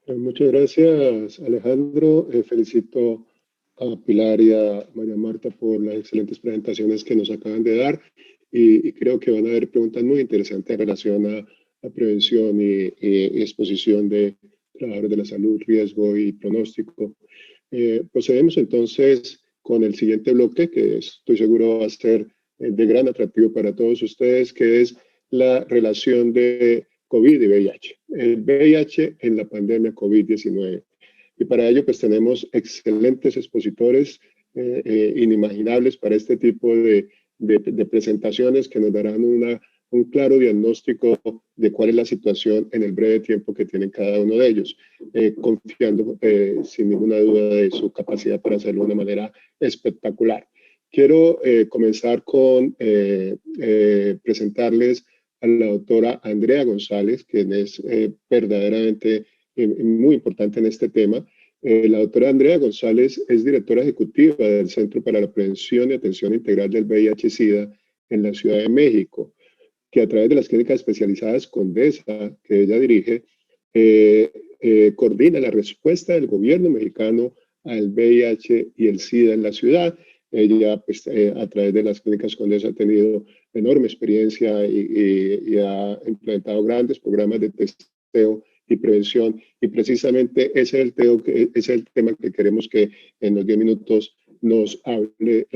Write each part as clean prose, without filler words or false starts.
Muchas gracias, Alejandro. Felicito a Pilar y a María Marta por las excelentes presentaciones que nos acaban de dar y creo que van a haber preguntas muy interesantes en relación a prevención y exposición de trabajadores de la salud, riesgo y pronóstico. Procedemos entonces con el siguiente bloque, que estoy seguro va a ser de gran atractivo para todos ustedes, que es la relación de COVID y VIH. El VIH en la pandemia COVID-19. Y para ello, pues tenemos excelentes expositores inimaginables para este tipo de presentaciones que nos darán un claro diagnóstico de cuál es la situación en el breve tiempo que tienen cada uno de ellos, confiando sin ninguna duda de su capacidad para hacerlo de una manera espectacular. Quiero comenzar con presentarles a la doctora Andrea González, quien es verdaderamente muy importante en este tema. La doctora Andrea González es directora ejecutiva del Centro para la Prevención y Atención Integral del VIH-Sida en la Ciudad de México, que a través de las clínicas especializadas Condesa, que ella dirige, coordina la respuesta del gobierno mexicano al VIH y el SIDA en la ciudad. Ella, pues, a través de las clínicas Condesa ha tenido enorme experiencia y ha implementado grandes programas de testeo y prevención, y precisamente ese es el tema que queremos que en los 10 minutos nos hable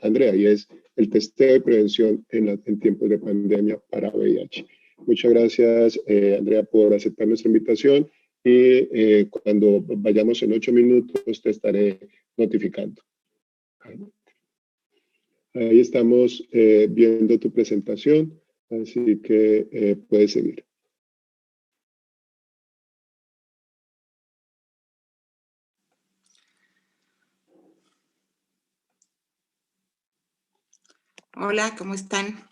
Andrea, y es el testeo y prevención en tiempos de pandemia para VIH. Muchas gracias, Andrea, por aceptar nuestra invitación, y cuando vayamos en 8 minutos te estaré notificando. Ahí estamos viendo tu presentación, así que puedes seguir. Hola, ¿cómo están?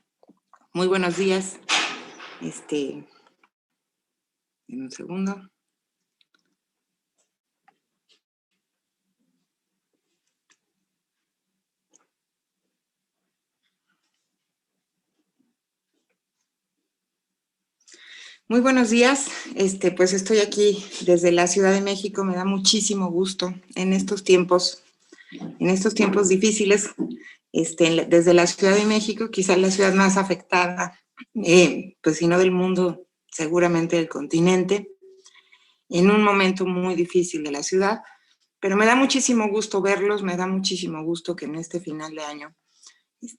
Muy buenos días. En un segundo. Muy buenos días. Pues estoy aquí desde la Ciudad de México. Me da muchísimo gusto en estos tiempos difíciles. Desde la Ciudad de México, quizás la ciudad más afectada, pues si no del mundo, seguramente del continente, en un momento muy difícil de la ciudad, pero me da muchísimo gusto verlos, me da muchísimo gusto que en este final de año,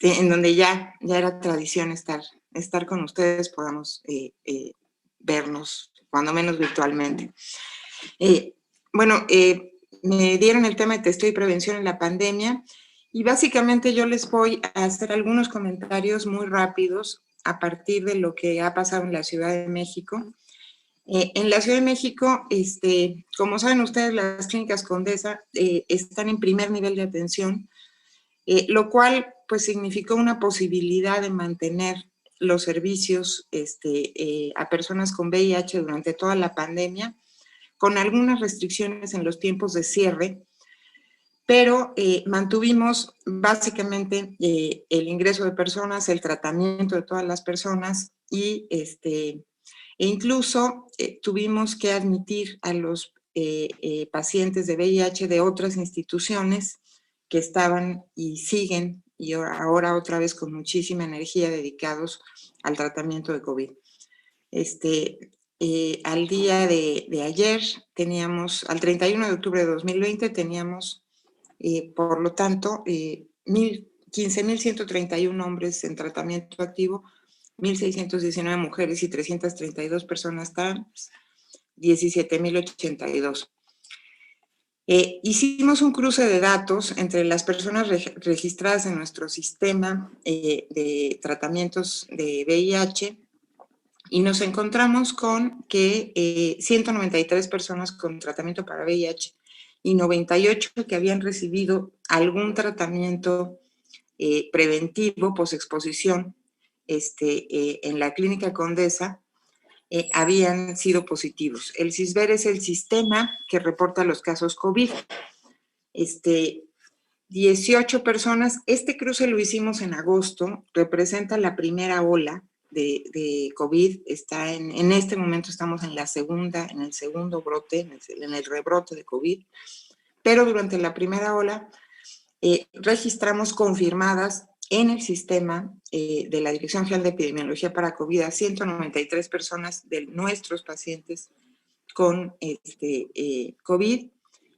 en donde ya era tradición estar con ustedes, podamos vernos, cuando menos virtualmente. Me dieron el tema de testeo y prevención en la pandemia, y básicamente yo les voy a hacer algunos comentarios muy rápidos a partir de lo que ha pasado en la Ciudad de México. En la Ciudad de México, como saben ustedes, las clínicas Condesa están en primer nivel de atención, lo cual pues significó una posibilidad de mantener los servicios a personas con VIH durante toda la pandemia, con algunas restricciones en los tiempos de cierre, pero mantuvimos básicamente el ingreso de personas, el tratamiento de todas las personas, y e incluso tuvimos que admitir a los pacientes de VIH de otras instituciones que estaban y siguen, y ahora otra vez con muchísima energía, dedicados al tratamiento de COVID. Al día de ayer teníamos, al 31 de octubre de 2020, teníamos, por lo tanto, 15.131 hombres en tratamiento activo, 1.619 mujeres y 332 personas trans, 17.082. Hicimos un cruce de datos entre las personas registradas en nuestro sistema de tratamientos de VIH, y nos encontramos con que 193 personas con tratamiento para VIH y 98 que habían recibido algún tratamiento preventivo posexposición en la clínica Condesa, habían sido positivos. El CISBER es el sistema que reporta los casos COVID. 18 personas, este cruce lo hicimos en agosto, representa la primera ola, de COVID está en este momento estamos en el segundo brote, en el rebrote de COVID, pero durante la primera ola registramos confirmadas en el sistema de la Dirección General de Epidemiología para COVID a 193 personas de nuestros pacientes con COVID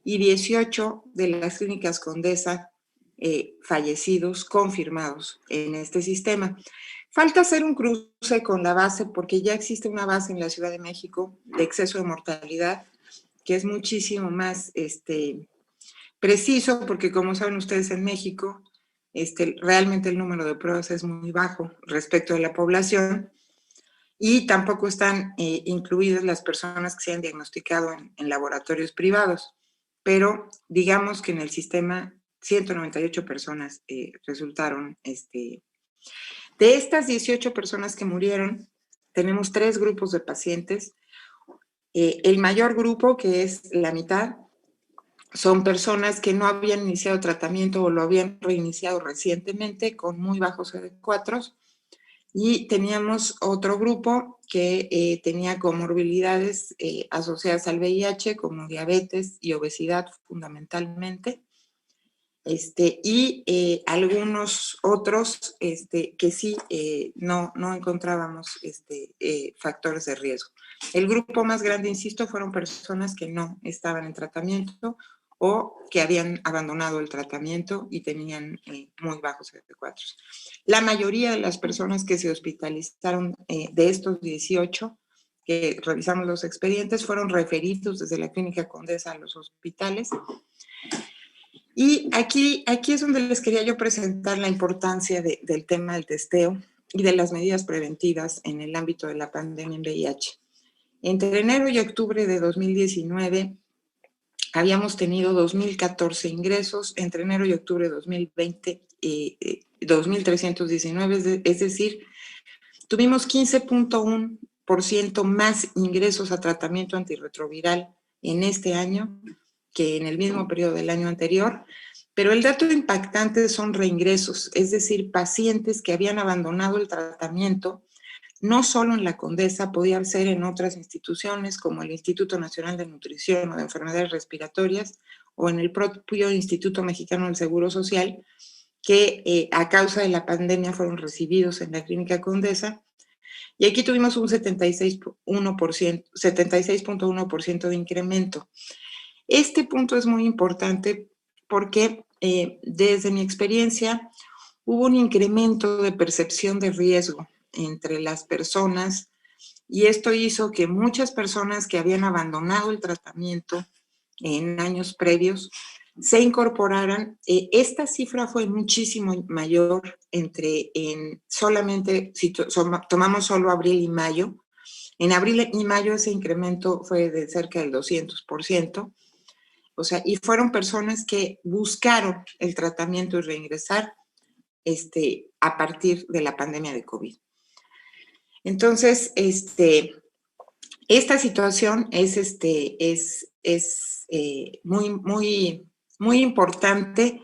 y 18 de las clínicas Condesa fallecidos confirmados en este sistema. Falta hacer un cruce con la base porque ya existe una base en la Ciudad de México de exceso de mortalidad que es muchísimo más preciso porque como saben ustedes en México realmente el número de pruebas es muy bajo respecto de la población y tampoco están incluidas las personas que se han diagnosticado en laboratorios privados, pero digamos que en el sistema 198 personas resultaron. De estas 18 personas que murieron, tenemos 3 grupos de pacientes. El mayor grupo, que es la mitad, son personas que no habían iniciado tratamiento o lo habían reiniciado recientemente con muy bajos CD4. Y teníamos otro grupo que tenía comorbilidades asociadas al VIH, como diabetes y obesidad fundamentalmente, y algunos otros que sí no encontrábamos factores de riesgo. El grupo más grande, insisto, fueron personas que no estaban en tratamiento o que habían abandonado el tratamiento y tenían muy bajos CD4. La mayoría de las personas que se hospitalizaron de estos 18 que revisamos los expedientes fueron referidos desde la Clínica Condesa a los hospitales. Y aquí es donde les quería yo presentar la importancia del tema del testeo y de las medidas preventivas en el ámbito de la pandemia en VIH. Entre enero y octubre de 2019 habíamos tenido 2.014 ingresos, entre enero y octubre de 2020 2.319, es decir, tuvimos 15.1% más ingresos a tratamiento antirretroviral en este año que en el mismo periodo del año anterior, pero el dato impactante son reingresos, es decir, pacientes que habían abandonado el tratamiento, no solo en la Condesa, podía ser en otras instituciones como el Instituto Nacional de Nutrición o de Enfermedades Respiratorias o en el propio Instituto Mexicano del Seguro Social, que a causa de la pandemia fueron recibidos en la Clínica Condesa. Y aquí tuvimos un 76.1% de incremento. Este punto es muy importante porque desde mi experiencia hubo un incremento de percepción de riesgo entre las personas y esto hizo que muchas personas que habían abandonado el tratamiento en años previos se incorporaran. Esta cifra fue muchísimo mayor solamente, si tomamos solo abril y mayo. En abril y mayo ese incremento fue de cerca del 200%. O sea, y fueron personas que buscaron el tratamiento y reingresar a partir de la pandemia de COVID. Entonces, esta situación es muy importante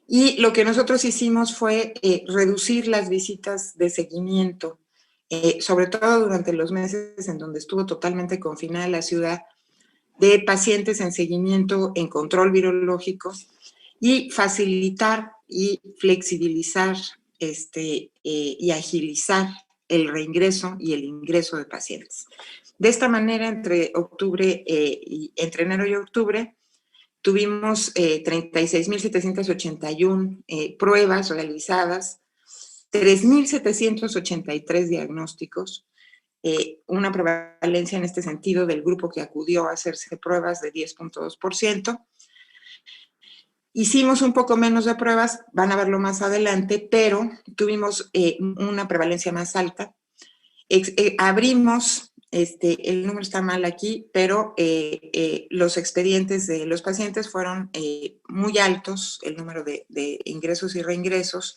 y lo que nosotros hicimos fue reducir las visitas de seguimiento, sobre todo durante los meses en donde estuvo totalmente confinada la ciudad, de pacientes en seguimiento en control virológico y facilitar y flexibilizar y agilizar el reingreso y el ingreso de pacientes. De esta manera, entre enero y octubre, tuvimos 36.781 pruebas realizadas, 3.783 diagnósticos, una prevalencia en este sentido del grupo que acudió a hacerse pruebas de 10.2%. Hicimos un poco menos de pruebas, van a verlo más adelante, pero tuvimos una prevalencia más alta. Abrimos, el número está mal aquí, pero los expedientes de los pacientes fueron muy altos, el número de ingresos y reingresos.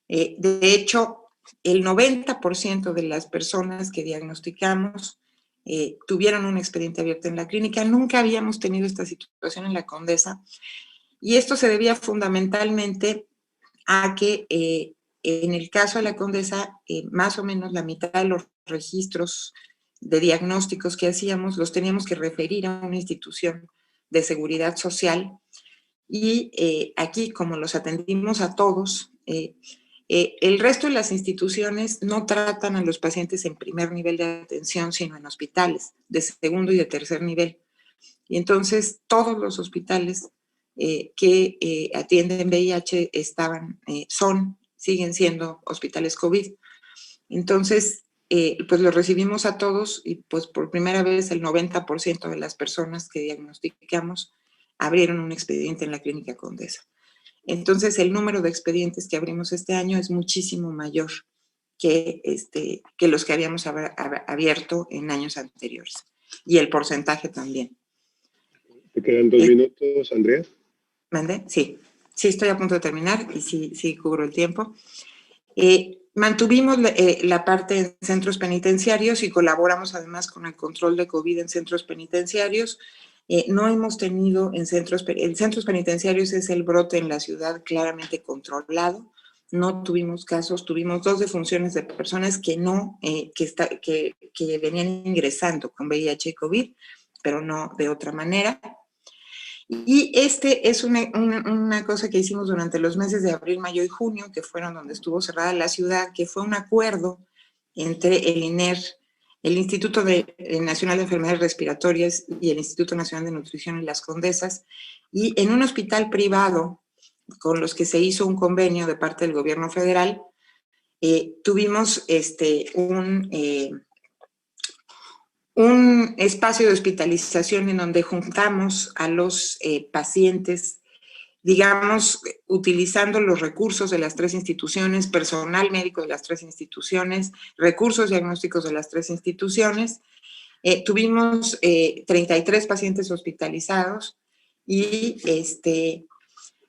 De hecho, el 90% de las personas que diagnosticamos tuvieron un expediente abierto en la clínica. Nunca habíamos tenido esta situación en la Condesa. Y esto se debía fundamentalmente a que en el caso de la Condesa, más o menos la mitad de los registros de diagnósticos que hacíamos los teníamos que referir a una institución de seguridad social. Y aquí, como los atendimos a todos, el resto de las instituciones no tratan a los pacientes en primer nivel de atención, sino en hospitales de segundo y de tercer nivel. Y entonces todos los hospitales que atienden VIH siguen siendo hospitales COVID. Entonces, pues los recibimos a todos y pues por primera vez el 90% de las personas que diagnosticamos abrieron un expediente en la Clínica Condesa. Entonces, el número de expedientes que abrimos este año es muchísimo mayor que los que habíamos abierto en años anteriores. Y el porcentaje también. ¿Te quedan 2 minutos, Andrea? ¿Mande? Sí, estoy a punto de terminar y sí cubro el tiempo. Mantuvimos la parte en centros penitenciarios y colaboramos además con el control de COVID en centros penitenciarios. No hemos tenido en centros penitenciarios, es el brote en la ciudad claramente controlado. No tuvimos casos, tuvimos 2 defunciones de personas que venían ingresando con VIH y COVID, pero no de otra manera. Y es una cosa que hicimos durante los meses de abril, mayo y junio, que fueron donde estuvo cerrada la ciudad, que fue un acuerdo entre el INER, el Instituto Nacional de Enfermedades Respiratorias y el Instituto Nacional de Nutrición y las Condesas, y en un hospital privado con los que se hizo un convenio de parte del gobierno federal, tuvimos un espacio de hospitalización en donde juntamos a los pacientes, digamos, utilizando los recursos de las 3 instituciones, personal médico de las 3 instituciones, recursos diagnósticos de las 3 instituciones. Tuvimos 33 pacientes hospitalizados y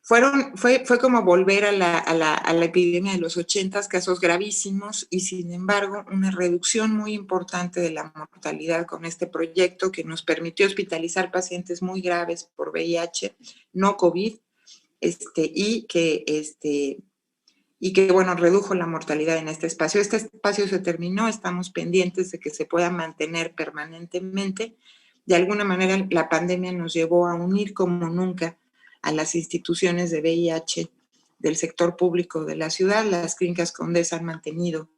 fue como volver a la epidemia de los 80, casos gravísimos, y sin embargo una reducción muy importante de la mortalidad con este proyecto que nos permitió hospitalizar pacientes muy graves por VIH, no COVID, y que bueno, redujo la mortalidad en este espacio. Este espacio se terminó, estamos pendientes de que se pueda mantener permanentemente. De alguna manera la pandemia nos llevó a unir como nunca a las instituciones de VIH del sector público de la ciudad. Las clínicas Condesa han mantenido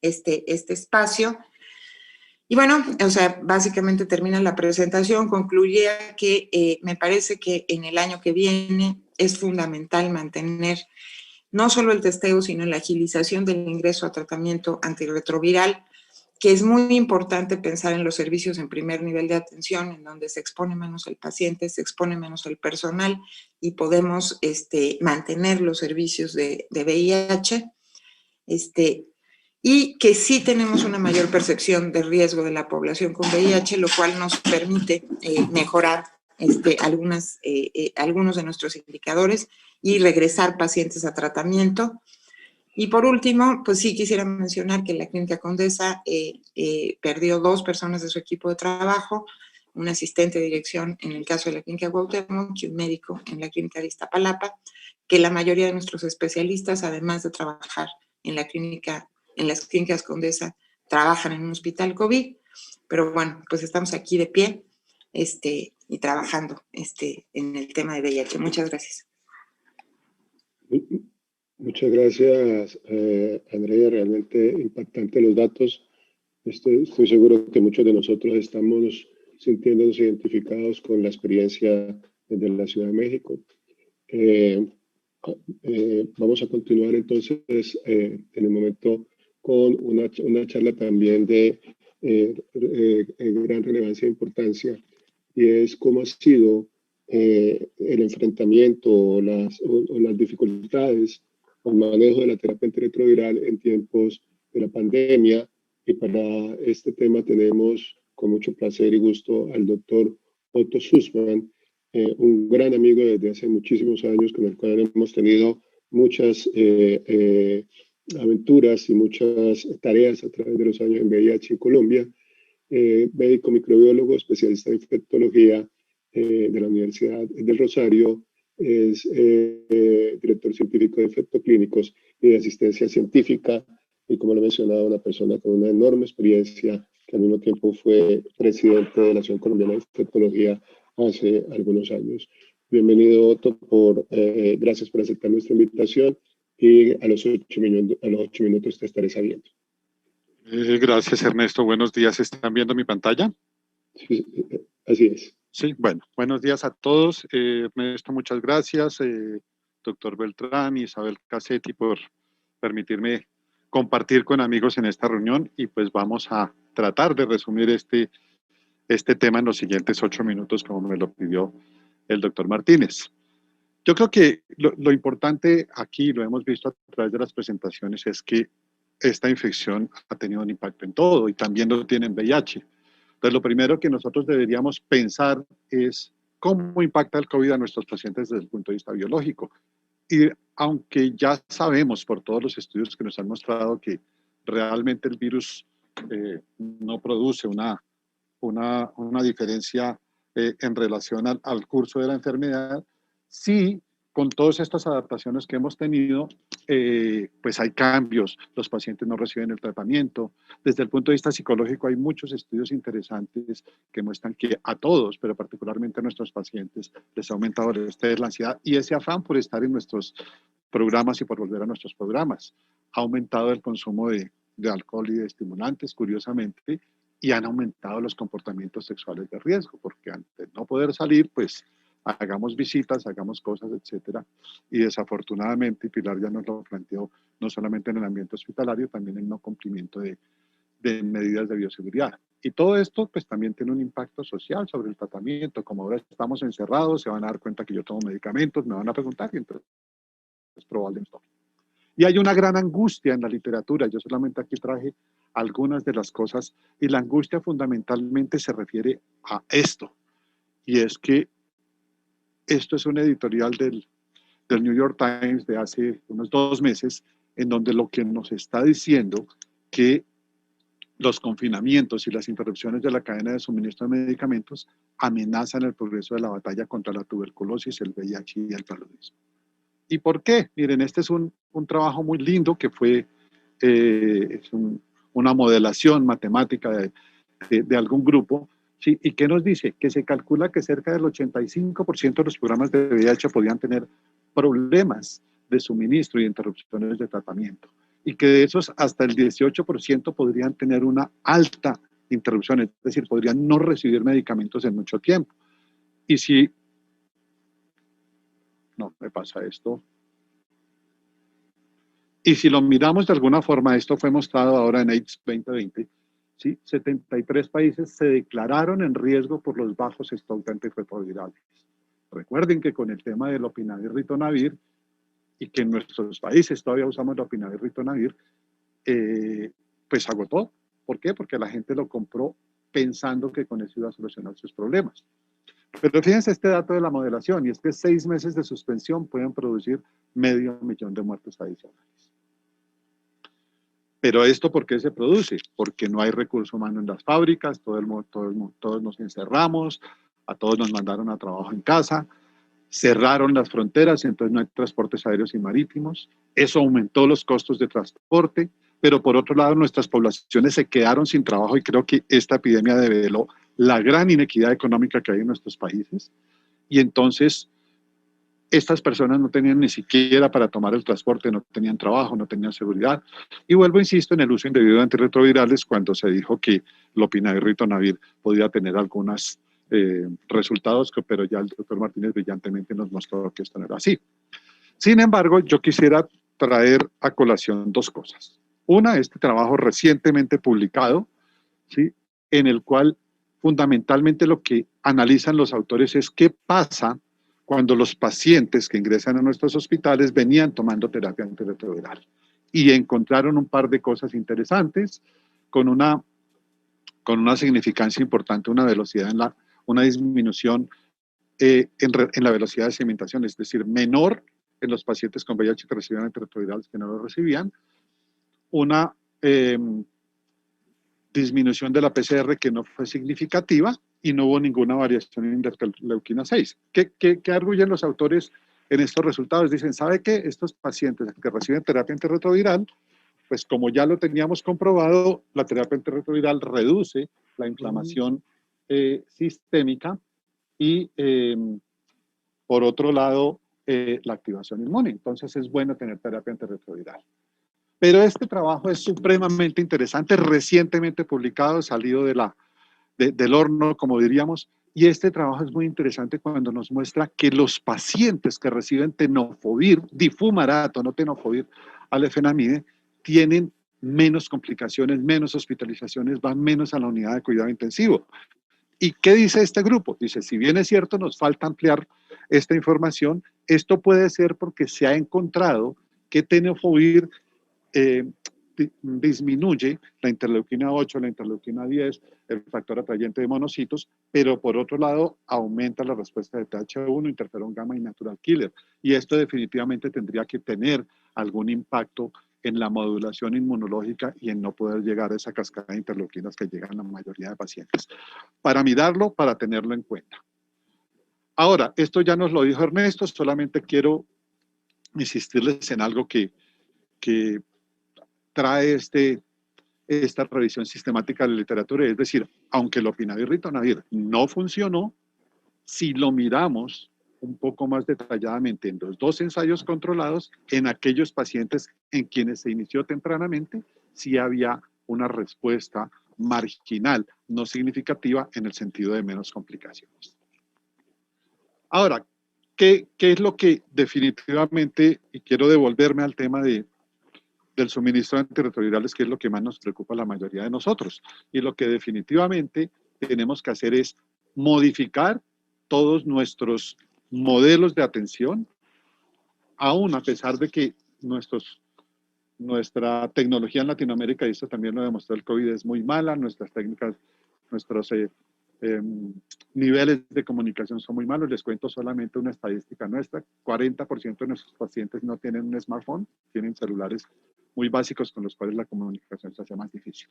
este espacio. Y bueno, o sea, básicamente termina la presentación, concluía que me parece que en el año que viene es fundamental mantener no solo el testeo, sino la agilización del ingreso a tratamiento antirretroviral, que es muy importante pensar en los servicios en primer nivel de atención, en donde se expone menos el paciente, se expone menos el personal y podemos mantener los servicios de VIH, y que sí tenemos una mayor percepción de riesgo de la población con VIH, lo cual nos permite mejorar algunos de nuestros indicadores y regresar pacientes a tratamiento. Y por último, pues sí quisiera mencionar que la Clínica Condesa perdió 2 personas de su equipo de trabajo, un asistente de dirección en el caso de la Clínica Cuauhtémoc y un médico en la Clínica de Iztapalapa, que la mayoría de nuestros especialistas, además de trabajar en las clínicas Condesa, trabajan en un hospital COVID, pero bueno, pues estamos aquí de pie y trabajando en el tema de VIH. Muchas gracias. Muchas gracias, Andrea, realmente impactantes los datos. Estoy seguro que muchos de nosotros estamos sintiéndonos identificados con la experiencia de la Ciudad de México. Vamos a continuar entonces en el momento con una charla también de gran relevancia e importancia, y es cómo ha sido el enfrentamiento o las dificultades o el manejo de la terapia antirretroviral en tiempos de la pandemia. Y para este tema tenemos con mucho placer y gusto al doctor Otto Sussman, un gran amigo desde hace muchísimos años, con el cual hemos tenido muchas aventuras y muchas tareas a través de los años en VIH en Colombia. Médico microbiólogo, especialista en infectología de la Universidad del Rosario, es director científico de efectos clínicos y de asistencia científica, y como lo mencionaba, una persona con una enorme experiencia, que al mismo tiempo fue presidente de la Asociación Colombiana de Infectología hace algunos años. Bienvenido, Otto, gracias por aceptar nuestra invitación, y a los 8 minutos te estaré sabiendo. Gracias, Ernesto. Buenos días. ¿Están viendo mi pantalla? Sí, así es. Sí, bueno, buenos días a todos. Ernesto, muchas gracias. Doctor Beltrán y Isabel Cassetti por permitirme compartir con amigos en esta reunión, y pues vamos a tratar de resumir este tema en los siguientes 8 minutos, como me lo pidió el doctor Martínez. Yo creo que lo importante aquí, lo hemos visto a través de las presentaciones, es que esta infección ha tenido un impacto en todo, y también lo tiene en VIH. Entonces, lo primero que nosotros deberíamos pensar es cómo impacta el COVID a nuestros pacientes desde el punto de vista biológico. Y aunque ya sabemos por todos los estudios que nos han mostrado que realmente el virus no produce una diferencia en relación al curso de la enfermedad, sí, con todas estas adaptaciones que hemos tenido, pues hay cambios, los pacientes no reciben el tratamiento. Desde el punto de vista psicológico hay muchos estudios interesantes que muestran que a todos, pero particularmente a nuestros pacientes, les ha aumentado el estrés, la ansiedad y ese afán por estar en nuestros programas y por volver a nuestros programas. Ha aumentado el consumo de alcohol y de estimulantes, curiosamente, y han aumentado los comportamientos sexuales de riesgo, porque ante no poder salir, pues hagamos visitas, hagamos cosas, etcétera. Y desafortunadamente, Pilar ya nos lo planteó, no solamente en el ambiente hospitalario, también en no cumplimiento de medidas de bioseguridad. Y todo esto, pues también tiene un impacto social sobre el tratamiento. Como ahora estamos encerrados, se van a dar cuenta que yo tomo medicamentos, me van a preguntar, y entonces es probablemente. Y hay una gran angustia en la literatura. Yo solamente aquí traje algunas de las cosas, y la angustia fundamentalmente se refiere a esto, y es que esto es un editorial del New York Times de hace unos 2 meses, en donde lo que nos está diciendo que los confinamientos y las interrupciones de la cadena de suministro de medicamentos amenazan el progreso de la batalla contra la tuberculosis, el VIH y el paludismo. ¿Y por qué? Miren, este es un trabajo muy lindo que fue una modelación matemática de algún grupo, ¿sí? ¿Y qué nos dice? Que se calcula que cerca del 85% de los programas de VIH podían tener problemas de suministro y interrupciones de tratamiento, y que de esos hasta el 18% podrían tener una alta interrupción, es decir, podrían no recibir medicamentos en mucho tiempo. Y si no me pasa esto. Y si lo miramos de alguna forma, esto fue mostrado ahora en AIDS 2020, ¿sí? 73 países se declararon en riesgo por los bajos stocks de antirretrovirales. Recuerden que con el tema del lopinavir ritonavir, y que en nuestros países todavía usamos lopinavir ritonavir, pues agotó. ¿Por qué? Porque la gente lo compró pensando que con eso iba a solucionar sus problemas. Pero fíjense este dato de la modelación, y es que 6 meses de suspensión pueden producir 500.000 de muertes adicionales. Pero esto, ¿por qué se produce? Porque no hay recurso humano en las fábricas, todos nos encerramos, a todos nos mandaron a trabajo en casa, cerraron las fronteras, entonces no hay transportes aéreos y marítimos, eso aumentó los costos de transporte, pero por otro lado nuestras poblaciones se quedaron sin trabajo, y creo que esta epidemia develó la gran inequidad económica que hay en nuestros países, y entonces estas personas no tenían ni siquiera para tomar el transporte, no tenían trabajo, no tenían seguridad. Y vuelvo, insisto, en el uso indebido de antirretrovirales, cuando se dijo que lopinavir ritonavir podía tener algunos resultados, pero ya el doctor Martínez brillantemente nos mostró que esto no era así. Sin embargo, yo quisiera traer a colación 2 cosas. Una, este trabajo recientemente publicado, ¿sí? En el cual fundamentalmente lo que analizan los autores es qué pasa cuando los pacientes que ingresan a nuestros hospitales venían tomando terapia antirretroviral. Y encontraron un par de cosas interesantes, con una significancia importante, una disminución en la velocidad de sedimentación, es decir, menor en los pacientes con VIH que recibían antirretrovirales que no lo recibían, una disminución de la PCR que no fue significativa, y no hubo ninguna variación en interleuquina 6. ¿Qué arguyen los autores en estos resultados. Dicen, ¿sabe qué? Estos pacientes que reciben terapia antirretroviral, pues como ya lo teníamos comprobado, la terapia antirretroviral reduce la inflamación sistémica y, por otro lado, la activación inmune. Entonces es bueno tener terapia antirretroviral. Pero este trabajo es supremamente interesante, recientemente publicado, salido del horno, como diríamos, y este trabajo es muy interesante cuando nos muestra que los pacientes que reciben tenofovir, difumarato, no tenofovir, alefenamide, tienen menos complicaciones, menos hospitalizaciones, van menos a la unidad de cuidado intensivo. ¿Y qué dice este grupo? Dice, si bien es cierto, nos falta ampliar esta información, esto puede ser porque se ha encontrado que tenofovir disminuye la interleuquina 8, la interleuquina 10, el factor atrayente de monocitos, pero por otro lado aumenta la respuesta de TH1, interferón gamma y natural killer. Y esto definitivamente tendría que tener algún impacto en la modulación inmunológica y en no poder llegar a esa cascada de interleuquinas que llegan a la mayoría de pacientes. Para mirarlo, para tenerlo en cuenta. Ahora, esto ya nos lo dijo Ernesto, solamente quiero insistirles en algo que trae esta revisión sistemática de la literatura, es decir, aunque el opinavir ritonavir no funcionó, si lo miramos un poco más detalladamente en los dos ensayos controlados, en aquellos pacientes en quienes se inició tempranamente, sí había una respuesta marginal, no significativa en el sentido de menos complicaciones. Ahora, ¿qué es lo que definitivamente, y quiero devolverme al tema del suministro de antirretrovirales, que es lo que más nos preocupa a la mayoría de nosotros? Y lo que definitivamente tenemos que hacer es modificar todos nuestros modelos de atención, aún a pesar de que nuestra tecnología en Latinoamérica, y esto también lo demostró el COVID, es muy mala, nuestras técnicas, nuestros niveles de comunicación son muy malos. Les cuento solamente una estadística nuestra: 40% de nuestros pacientes no tienen un smartphone, tienen celulares muy básicos con los cuales la comunicación se hace más difícil.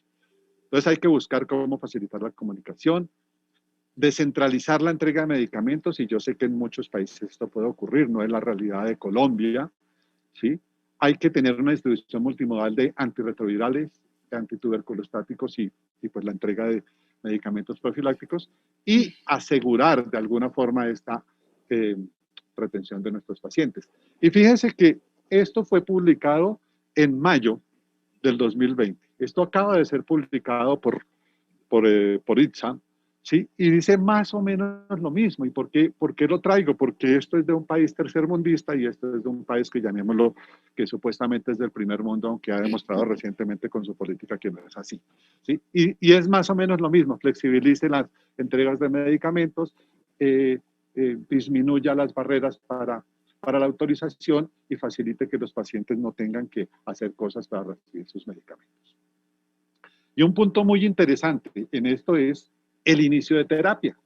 Entonces hay que buscar cómo facilitar la comunicación, descentralizar la entrega de medicamentos, y yo sé que en muchos países esto puede ocurrir, no es la realidad de Colombia, ¿sí? Hay que tener una distribución multimodal de antirretrovirales, de antituberculostáticos y pues la entrega de medicamentos profilácticos, y asegurar de alguna forma esta retención de nuestros pacientes. Y fíjense que esto fue publicado en mayo del 2020. Esto acaba de ser publicado por ITSA, ¿sí? Y dice más o menos lo mismo. ¿Y por qué lo traigo? Porque esto es de un país tercermundista y esto es de un país que, llamémoslo, que supuestamente es del primer mundo, aunque ha demostrado recientemente con su política que no es así, ¿sí? Y es más o menos lo mismo: flexibilice las entregas de medicamentos, disminuya las barreras para la autorización y facilite que los pacientes no tengan que hacer cosas para recibir sus medicamentos. Y un punto muy interesante en esto es el inicio de terapia.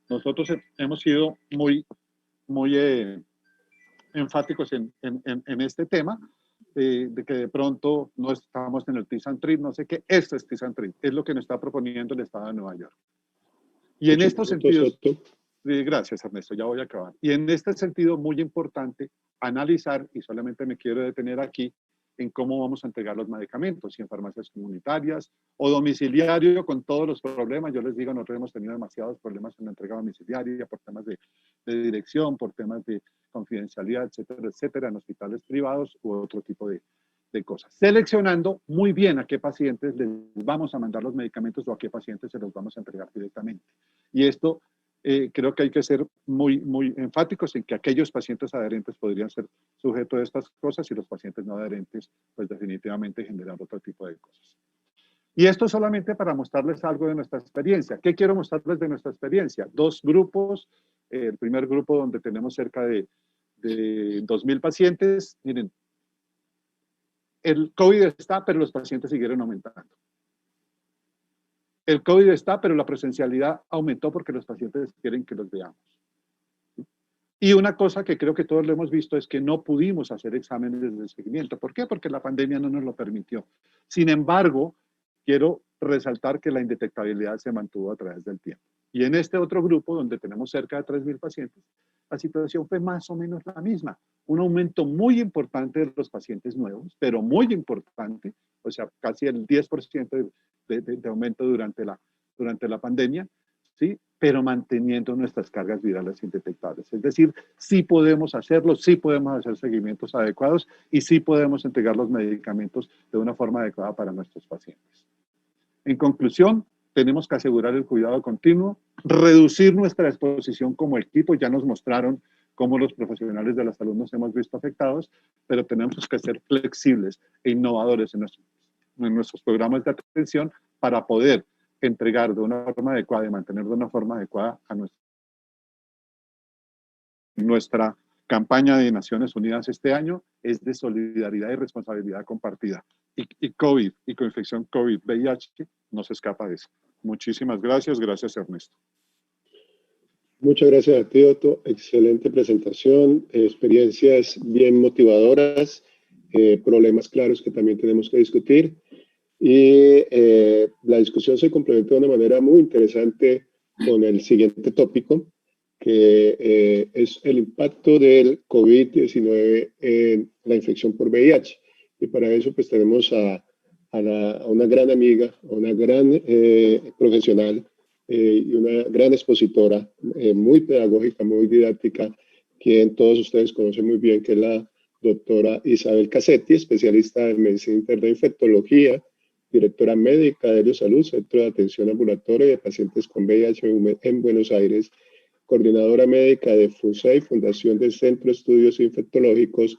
Nosotros hemos sido muy enfáticos en este tema, de que de pronto no estamos en el Tisantrip, no sé qué. Esto es Tisantrip, es lo que nos está proponiendo el Estado de Nueva York. Y en estos sentidos, gracias Ernesto, ya voy a acabar. Y en este sentido, muy importante analizar, y solamente me quiero detener aquí, en cómo vamos a entregar los medicamentos, si en farmacias comunitarias o domiciliario, con todos los problemas. Yo les digo, nosotros hemos tenido demasiados problemas en la entrega domiciliaria por temas de dirección, por temas de confidencialidad, etcétera, etcétera, en hospitales privados u otro tipo de cosas. Seleccionando muy bien a qué pacientes les vamos a mandar los medicamentos o a qué pacientes se los vamos a entregar directamente. Y esto creo que hay que ser muy enfáticos en que aquellos pacientes adherentes podrían ser sujetos de estas cosas, y los pacientes no adherentes, pues definitivamente generan otro tipo de cosas. Y esto solamente para mostrarles algo de nuestra experiencia. ¿Qué quiero mostrarles de nuestra experiencia? Dos grupos. El primer grupo, donde tenemos cerca de 2.000 pacientes. Miren, el COVID está, pero los pacientes siguieron aumentando. El COVID está, pero la presencialidad aumentó porque los pacientes quieren que los veamos. Y una cosa que creo que todos lo hemos visto es que no pudimos hacer exámenes de seguimiento. ¿Por qué? Porque la pandemia no nos lo permitió. Sin embargo, quiero resaltar que la indetectabilidad se mantuvo a través del tiempo. Y en este otro grupo, donde tenemos cerca de 3.000 pacientes, la situación fue más o menos la misma. Un aumento muy importante de los pacientes nuevos, pero muy importante, o sea, casi el 10% de aumento durante la pandemia, ¿sí? Pero manteniendo nuestras cargas virales indetectables. Es decir, sí podemos hacerlo, sí podemos hacer seguimientos adecuados y sí podemos entregar los medicamentos de una forma adecuada para nuestros pacientes. En conclusión, tenemos que asegurar el cuidado continuo, reducir nuestra exposición como equipo. Ya nos mostraron cómo los profesionales de la salud nos hemos visto afectados, pero tenemos que ser flexibles e innovadores en nuestros programas de atención para poder entregar de una forma adecuada y mantener de una forma adecuada a nuestra campaña de Naciones Unidas este año es de solidaridad y responsabilidad compartida. Y COVID y coinfección COVID-VIH no se escapa de eso. Muchísimas gracias. Gracias, Ernesto. Muchas gracias a ti, Otto. Excelente presentación, experiencias bien motivadoras, problemas claros que también tenemos que discutir. Y la discusión se complementó de una manera muy interesante con el siguiente tópico, que es el impacto del COVID-19 en la infección por VIH. Y para eso pues tenemos a una gran amiga, a una gran profesional y una gran expositora, muy pedagógica, muy didáctica, quien todos ustedes conocen muy bien, que es la doctora Isabel Cassetti, especialista en medicina interna e infectología, directora médica de Salud, Centro de Atención Ambulatoria de Pacientes con VIH en Buenos Aires, coordinadora médica de FUNSEI, Fundación del Centro de Estudios Infectológicos,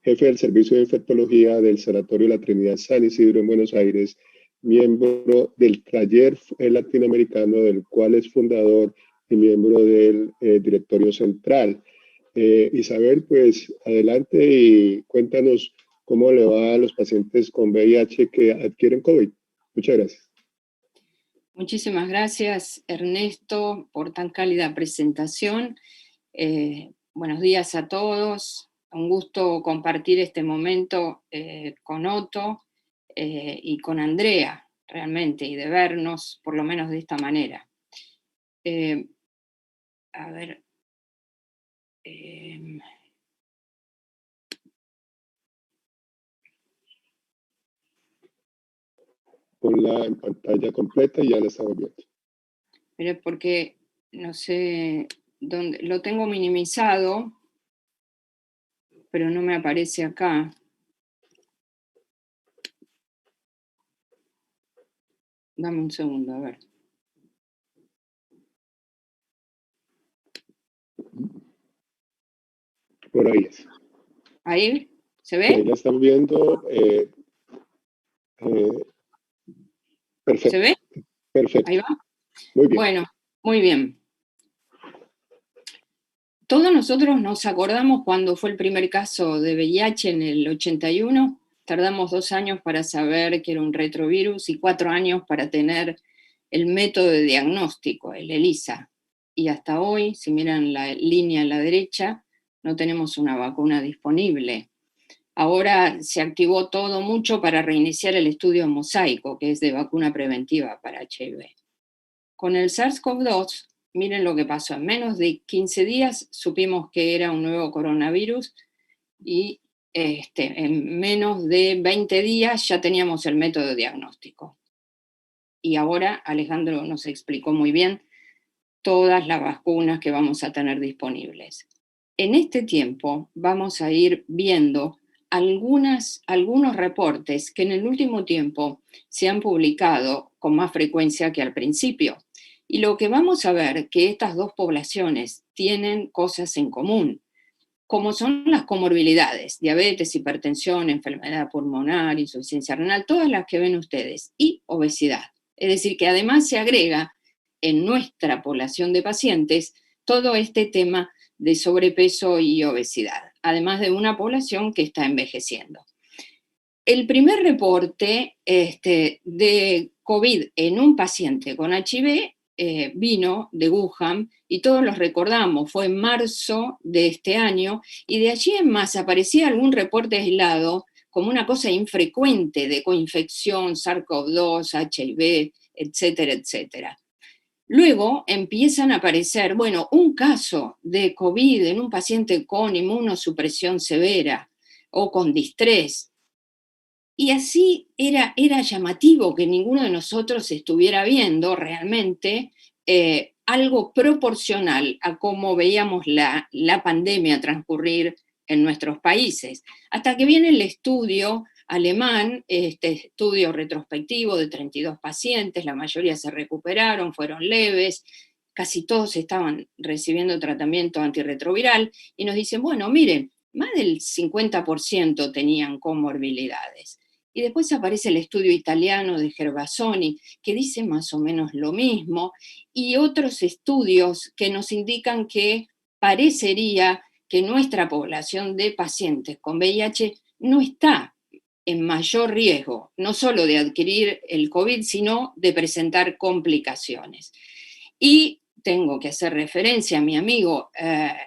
jefe del Servicio de Infectología del Sanatorio La Trinidad San Isidro en Buenos Aires, miembro del Taller Latinoamericano, del cual es fundador y miembro del Directorio Central. Isabel, pues adelante y cuéntanos cómo le va a los pacientes con VIH que adquieren COVID. Muchas gracias. Muchísimas gracias, Ernesto, por tan cálida presentación. Buenos días a todos. Un gusto compartir este momento con Otto y con Andrea, realmente, y de vernos, por lo menos de esta manera. A ver. Ponla en pantalla completa y ya la estamos viendo. Pero porque no sé dónde, lo tengo minimizado, pero no me aparece acá. Dame un segundo, a ver. Por ahí es. ¿Ahí? ¿Se ve? Ahí la están viendo. Perfecto. ¿Se ve? Perfecto. Ahí va. Muy bien. Bueno, muy bien. Todos nosotros nos acordamos cuando fue el primer caso de VIH en el 81. Tardamos 2 años para saber que era un retrovirus y 4 años para tener el método de diagnóstico, el ELISA. Y hasta hoy, si miran la línea a la derecha, no tenemos una vacuna disponible. Ahora se activó todo mucho para reiniciar el estudio Mosaico, que es de vacuna preventiva para HIV. Con el SARS-CoV-2, miren lo que pasó. En menos de 15 días supimos que era un nuevo coronavirus y en menos de 20 días ya teníamos el método diagnóstico. Y ahora Alejandro nos explicó muy bien todas las vacunas que vamos a tener disponibles. En este tiempo vamos a ir viendo algunos reportes que en el último tiempo se han publicado con más frecuencia que al principio. Y lo que vamos a ver que estas dos poblaciones tienen cosas en común, como son las comorbilidades, diabetes, hipertensión, enfermedad pulmonar, insuficiencia renal, todas las que ven ustedes, y obesidad. Es decir, que además se agrega en nuestra población de pacientes todo este tema de sobrepeso y obesidad, además de una población que está envejeciendo. El primer reporte de COVID en un paciente con HIV vino de Wuhan, y todos los recordamos, fue en marzo de este año, y de allí en más aparecía algún reporte aislado como una cosa infrecuente de coinfección, SARS-CoV-2, HIV, etcétera, etcétera. Luego empiezan a aparecer, bueno, un caso de COVID en un paciente con inmunosupresión severa o con distrés. Y así era llamativo que ninguno de nosotros estuviera viendo realmente algo proporcional a cómo veíamos la pandemia transcurrir en nuestros países. Hasta que viene el estudio alemán, este estudio retrospectivo de 32 pacientes, la mayoría se recuperaron, fueron leves, casi todos estaban recibiendo tratamiento antirretroviral, y nos dicen, bueno, miren, más del 50% tenían comorbilidades. Y después aparece el estudio italiano de Gervasoni, que dice más o menos lo mismo, y otros estudios que nos indican que parecería que nuestra población de pacientes con VIH no está en mayor riesgo, no solo de adquirir el COVID, sino de presentar complicaciones. Y tengo que hacer referencia a mi amigo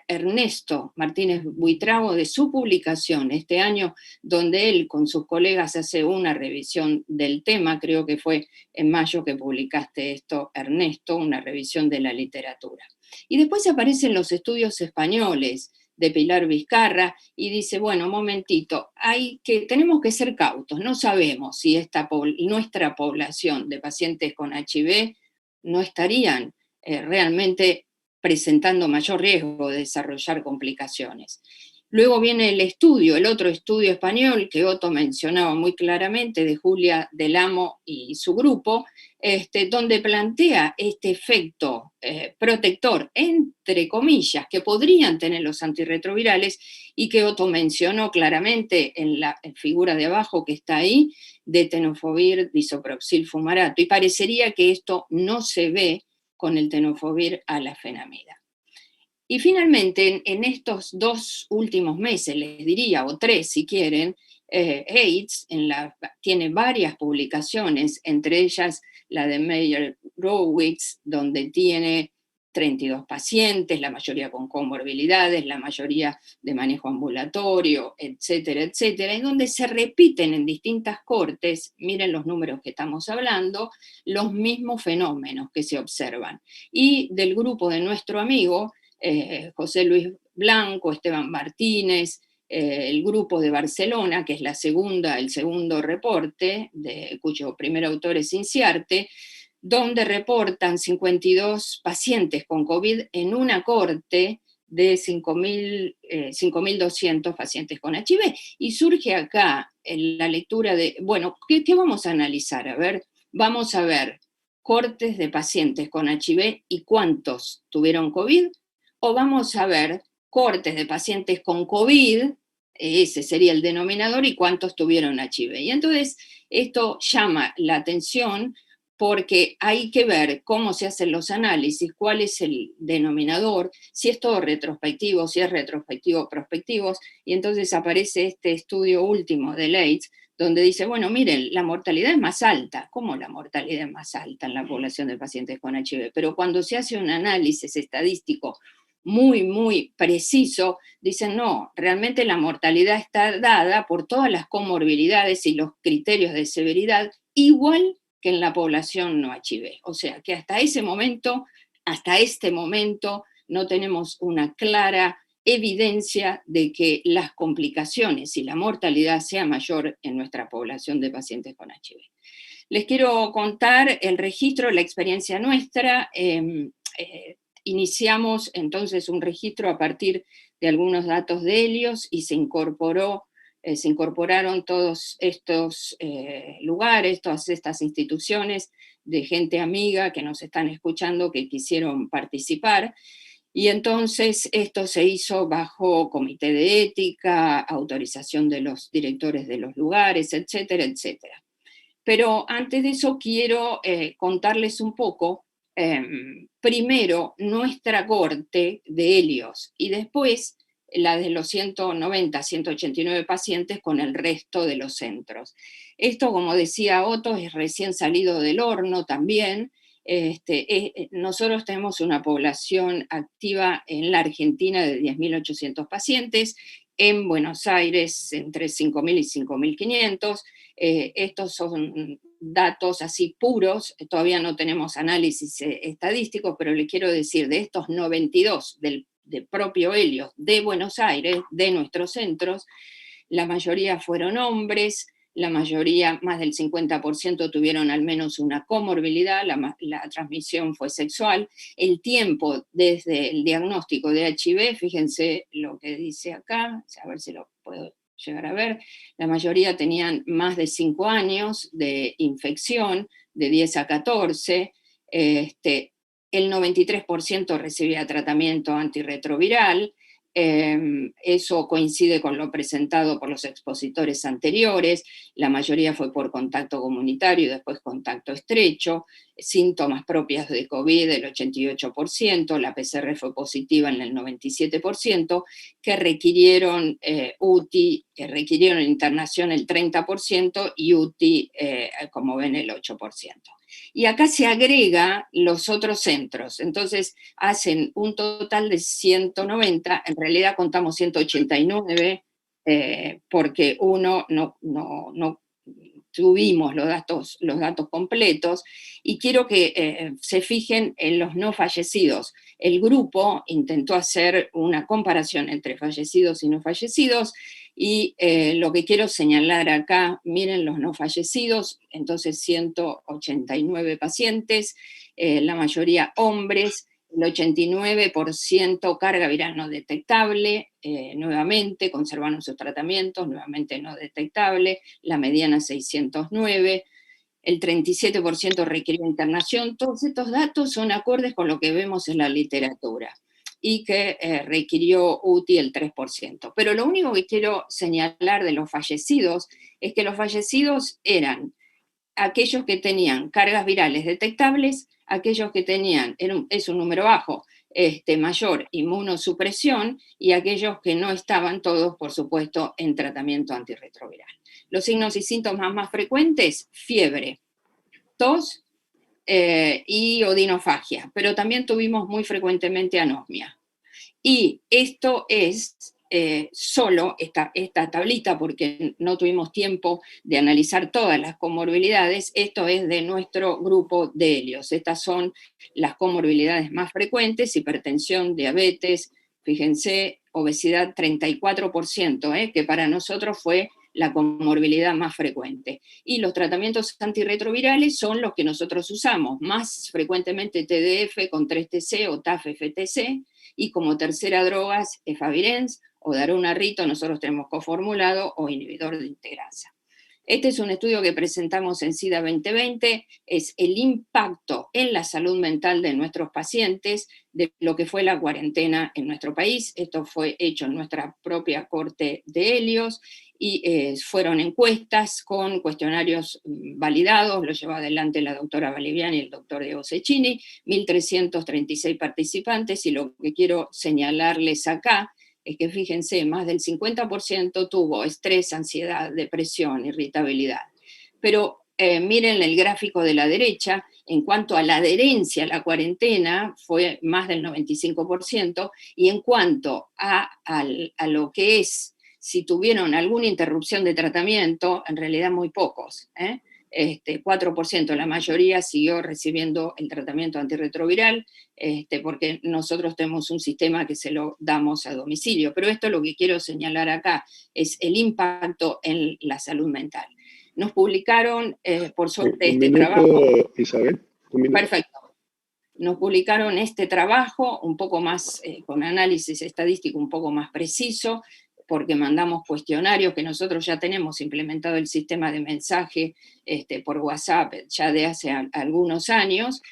Ernesto Martínez Buitrago de su publicación este año, donde él con sus colegas hace una revisión del tema, creo que fue en mayo que publicaste esto, Ernesto, una revisión de la literatura. Y después aparecen los estudios españoles de Pilar Vizcarra, y dice, bueno, un momentito, tenemos que ser cautos, no sabemos si nuestra población de pacientes con HIV no estarían realmente presentando mayor riesgo de desarrollar complicaciones. Luego viene el otro estudio español que Otto mencionaba muy claramente, de Julia Del Amo y su grupo, donde plantea este efecto protector, entre comillas, que podrían tener los antirretrovirales, y que Otto mencionó claramente en la figura de abajo que está ahí, de tenofovir disoproxil fumarato, y parecería que esto no se ve con el tenofovir alafenamida. Y finalmente, en estos 2 últimos meses, les diría, o 3 si quieren, AIDS tiene varias publicaciones, entre ellas la de Meyer-Rowitz, donde tiene 32 pacientes, la mayoría con comorbilidades, la mayoría de manejo ambulatorio, etcétera, etcétera, y donde se repiten en distintas cortes, miren los números que estamos hablando, los mismos fenómenos que se observan. Y del grupo de nuestro amigo, José Luis Blanco, Esteban Martínez, el grupo de Barcelona, que es el segundo reporte, cuyo primer autor es Inciarte, donde reportan 52 pacientes con COVID en una corte de 5.200 pacientes con HIV. Y surge acá en la lectura de, bueno, ¿qué vamos a analizar? A ver, vamos a ver cortes de pacientes con HIV y cuántos tuvieron COVID, o vamos a ver cortes de pacientes con COVID, ese sería el denominador, y cuántos tuvieron HIV. Y entonces esto llama la atención porque hay que ver cómo se hacen los análisis, cuál es el denominador, si es todo retrospectivo, si es retrospectivo prospectivos, y entonces aparece este estudio último de Leitz, donde dice, bueno, miren, la mortalidad es más alta. ¿Cómo la mortalidad es más alta en la población de pacientes con HIV? Pero cuando se hace un análisis estadístico muy, muy preciso, dicen, no, realmente la mortalidad está dada por todas las comorbilidades y los criterios de severidad, igual que en la población no HIV. O sea, que hasta este momento, no tenemos una clara evidencia de que las complicaciones y la mortalidad sea mayor en nuestra población de pacientes con HIV. Les quiero contar el registro de la experiencia nuestra. Iniciamos entonces un registro a partir de algunos datos de Helios y se incorporaron todos estos lugares, todas estas instituciones de gente amiga que nos están escuchando, que quisieron participar. Y entonces esto se hizo bajo comité de ética, autorización de los directores de los lugares, etcétera, etcétera. Pero antes de eso quiero contarles un poco, primero nuestra corte de Helios y después la de los 190, 189 pacientes con el resto de los centros. Esto, como decía Otto, es recién salido del horno también. Nosotros tenemos una población activa en la Argentina de 10.800 pacientes, en Buenos Aires entre 5.000 y 5.500. Estos son datos así puros, todavía no tenemos análisis estadísticos, pero le quiero decir, de estos 92 del propio Helios de Buenos Aires, de nuestros centros, la mayoría fueron hombres, la mayoría, más del 50%, tuvieron al menos una comorbilidad, la transmisión fue sexual. El tiempo desde el diagnóstico de HIV, fíjense lo que dice acá, a ver si lo puedo llegar a ver, la mayoría tenían más de 5 años de infección, de 10 a 14, el 93% recibía tratamiento antirretroviral. Eso coincide con lo presentado por los expositores anteriores, la mayoría fue por contacto comunitario y después contacto estrecho, síntomas propios de COVID el 88%, la PCR fue positiva en el 97%, que requirieron UTI, que requirieron internación el 30% y UTI, como ven, el 8%. Y acá se agrega los otros centros, entonces hacen un total de 190, en realidad contamos 189, porque uno no tuvimos los datos completos, y quiero que se fijen en los no fallecidos. El grupo intentó hacer una comparación entre fallecidos y no fallecidos, y lo que quiero señalar acá, miren los no fallecidos, entonces 189 pacientes, la mayoría hombres, el 89% carga viral no detectable, nuevamente conservaron sus tratamientos, nuevamente no detectable, la mediana 609, el 37% requirió internación. Todos estos datos son acordes con lo que vemos en la literatura, y que requirió UTI el 3%. Pero lo único que quiero señalar de los fallecidos es que los fallecidos eran aquellos que tenían cargas virales detectables, aquellos que tenían, es un número bajo, mayor inmunosupresión, y aquellos que no estaban todos, por supuesto, en tratamiento antirretroviral. Los signos y síntomas más frecuentes: fiebre, tos y odinofagia, pero también tuvimos muy frecuentemente anosmia. Y esto es solo esta tablita, porque no tuvimos tiempo de analizar todas las comorbilidades, esto es de nuestro grupo de Helios. Estas son las comorbilidades más frecuentes: hipertensión, diabetes, fíjense, obesidad 34%, que para nosotros fue la comorbilidad más frecuente. Y los tratamientos antirretrovirales son los que nosotros usamos, más frecuentemente TDF con 3-TC o TAF-FTC, y como tercera droga es efavirenz o darunarrito, nosotros tenemos coformulado, o inhibidor de integrasa. Este es un estudio que presentamos en SIDA 2020, es el impacto en la salud mental de nuestros pacientes de lo que fue la cuarentena en nuestro país. Esto fue hecho en nuestra propia corte de Helios, y fueron encuestas con cuestionarios validados, lo llevó adelante la doctora Valiviani y el doctor Diego Cecchini, 1.336 participantes, y lo que quiero señalarles acá es que, fíjense, más del 50% tuvo estrés, ansiedad, depresión, irritabilidad. Pero miren el gráfico de la derecha, en cuanto a la adherencia a la cuarentena, fue más del 95%, y en cuanto a lo que es, si tuvieron alguna interrupción de tratamiento, en realidad muy pocos, 4%, la mayoría siguió recibiendo el tratamiento antirretroviral, porque nosotros tenemos un sistema que se lo damos a domicilio. Pero esto, lo que quiero señalar acá, es el impacto en la salud mental. Nos publicaron, por suerte, este trabajo. Isabel, un minuto. Perfecto. Nos publicaron este trabajo un poco más, con análisis estadístico un poco más preciso, porque mandamos cuestionarios que nosotros ya tenemos implementado el sistema de mensaje por WhatsApp ya de hace algunos años,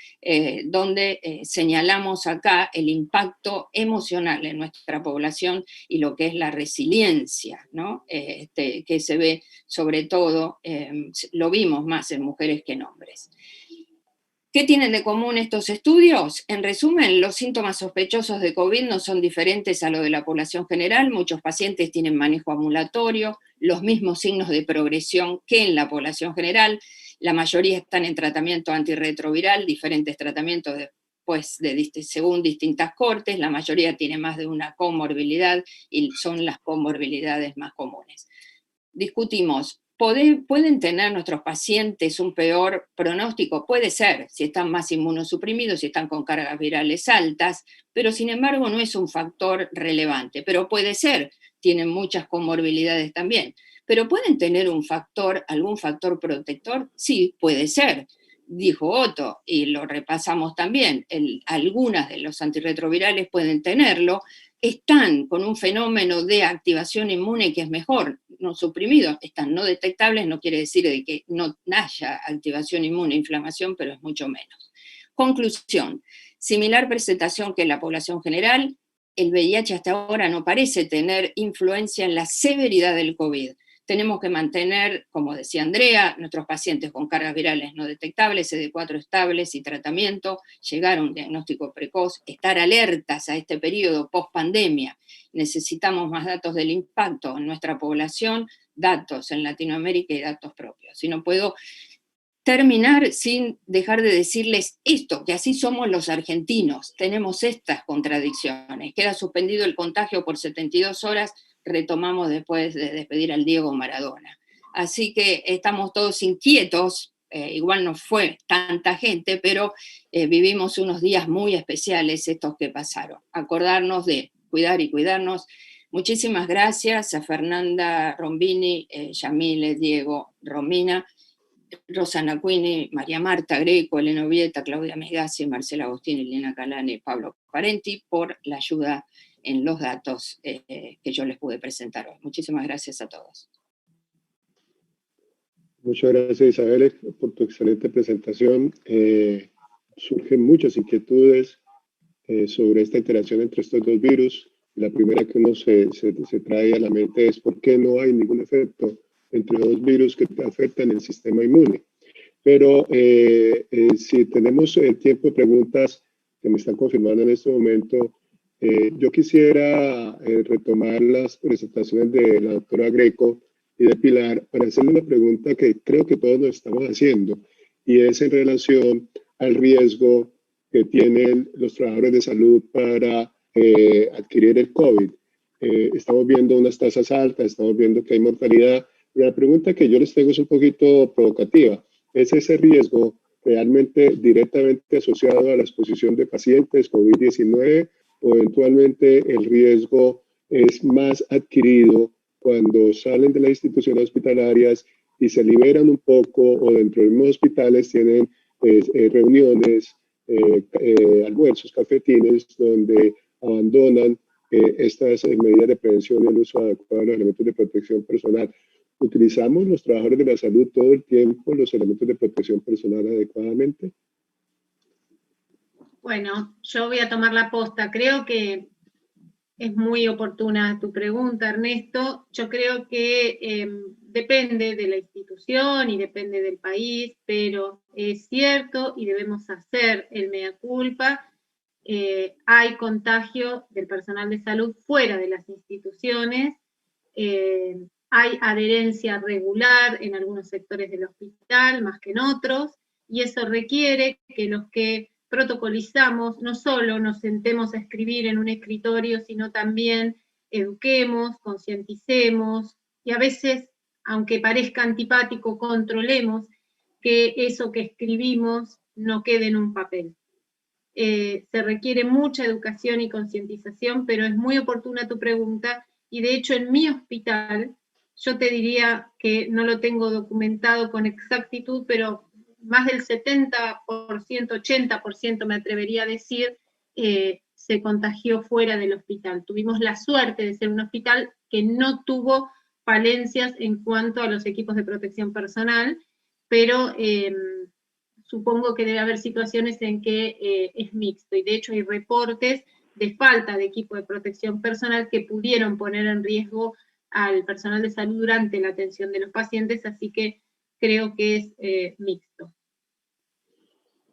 donde señalamos acá el impacto emocional en nuestra población y lo que es la resiliencia, ¿no? Que se ve sobre todo, lo vimos más en mujeres que en hombres. ¿Qué tienen de común estos estudios? En resumen, los síntomas sospechosos de COVID no son diferentes a lo de la población general. Muchos pacientes tienen manejo ambulatorio, los mismos signos de progresión que en la población general. La mayoría están en tratamiento antirretroviral, diferentes tratamientos según distintas cortes. La mayoría tiene más de una comorbilidad y son las comorbilidades más comunes. Discutimos ¿Pueden tener nuestros pacientes un peor pronóstico? Puede ser, si están más inmunosuprimidos, si están con cargas virales altas, pero sin embargo no es un factor relevante. Pero puede ser, tienen muchas comorbilidades también. ¿Pero pueden tener algún factor protector? Sí, puede ser, dijo Otto, y lo repasamos también. Algunas de los antirretrovirales pueden tenerlo, están con un fenómeno de activación inmune que es mejor, no suprimidos, están no detectables, no quiere decir de que no haya activación inmune, inflamación, pero es mucho menos. Conclusión, similar presentación que en la población general, el VIH hasta ahora no parece tener influencia en la severidad del COVID. Tenemos que mantener, como decía Andrea, nuestros pacientes con cargas virales no detectables, CD4 estables y tratamiento, llegar a un diagnóstico precoz, estar alertas a este periodo post-pandemia. Necesitamos más datos del impacto en nuestra población, datos en Latinoamérica y datos propios. Y no puedo terminar sin dejar de decirles esto, que así somos los argentinos, tenemos estas contradicciones. Queda suspendido el contagio por 72 horas, retomamos después de despedir al Diego Maradona. Así que estamos todos inquietos, igual no fue tanta gente, pero vivimos unos días muy especiales estos que pasaron. Acordarnos de cuidar y cuidarnos. Muchísimas gracias a Fernanda Rombini, Yamile, Diego, Romina, Rosana Quini, María Marta Greco, Elena Ovieta, Claudia Megassi, Marcela Agostini, Liliana Calani, Pablo Parenti, por la ayuda en los datos que yo les pude presentar hoy. Muchísimas gracias a todos. Muchas gracias, Isabel, por tu excelente presentación. Surgen muchas inquietudes sobre esta interacción entre estos dos virus. La primera que uno se trae a la mente es por qué no hay ningún efecto entre dos virus que afectan el sistema inmune. Pero si tenemos el tiempo de preguntas que me están confirmando en este momento, yo quisiera retomar las presentaciones de la doctora Greco y de Pilar para hacerle una pregunta que creo que todos nos estamos haciendo, y es en relación al riesgo que tienen los trabajadores de salud para adquirir el COVID. Estamos viendo unas tasas altas, estamos viendo que hay mortalidad. La pregunta que yo les tengo es un poquito provocativa. ¿Es ese riesgo realmente directamente asociado a la exposición de pacientes COVID-19 o eventualmente el riesgo es más adquirido cuando salen de las instituciones hospitalarias y se liberan un poco o dentro de los mismos hospitales tienen reuniones, almuerzos, cafetines, donde abandonan estas medidas de prevención y el uso adecuado de los elementos de protección personal? ¿Utilizamos los trabajadores de la salud todo el tiempo los elementos de protección personal adecuadamente? Bueno, yo voy a tomar la posta. Creo que es muy oportuna tu pregunta, Ernesto. Yo creo que depende de la institución y depende del país, pero es cierto y debemos hacer el mea culpa. Hay contagio del personal de salud fuera de las instituciones. Hay adherencia regular en algunos sectores del hospital, más que en otros, y eso requiere que los que protocolizamos no solo nos sentemos a escribir en un escritorio, sino también eduquemos, concienticemos, y a veces, aunque parezca antipático, controlemos que eso que escribimos no quede en un papel. Se requiere mucha educación y concientización, pero es muy oportuna tu pregunta, y de hecho en mi hospital, yo te diría que no lo tengo documentado con exactitud, pero más del 70%, 80% me atrevería a decir, se contagió fuera del hospital. Tuvimos la suerte de ser un hospital que no tuvo falencias en cuanto a los equipos de protección personal, pero supongo que debe haber situaciones en que es mixto, y de hecho hay reportes de falta de equipo de protección personal que pudieron poner en riesgo al personal de salud durante la atención de los pacientes, así que creo que es mixto.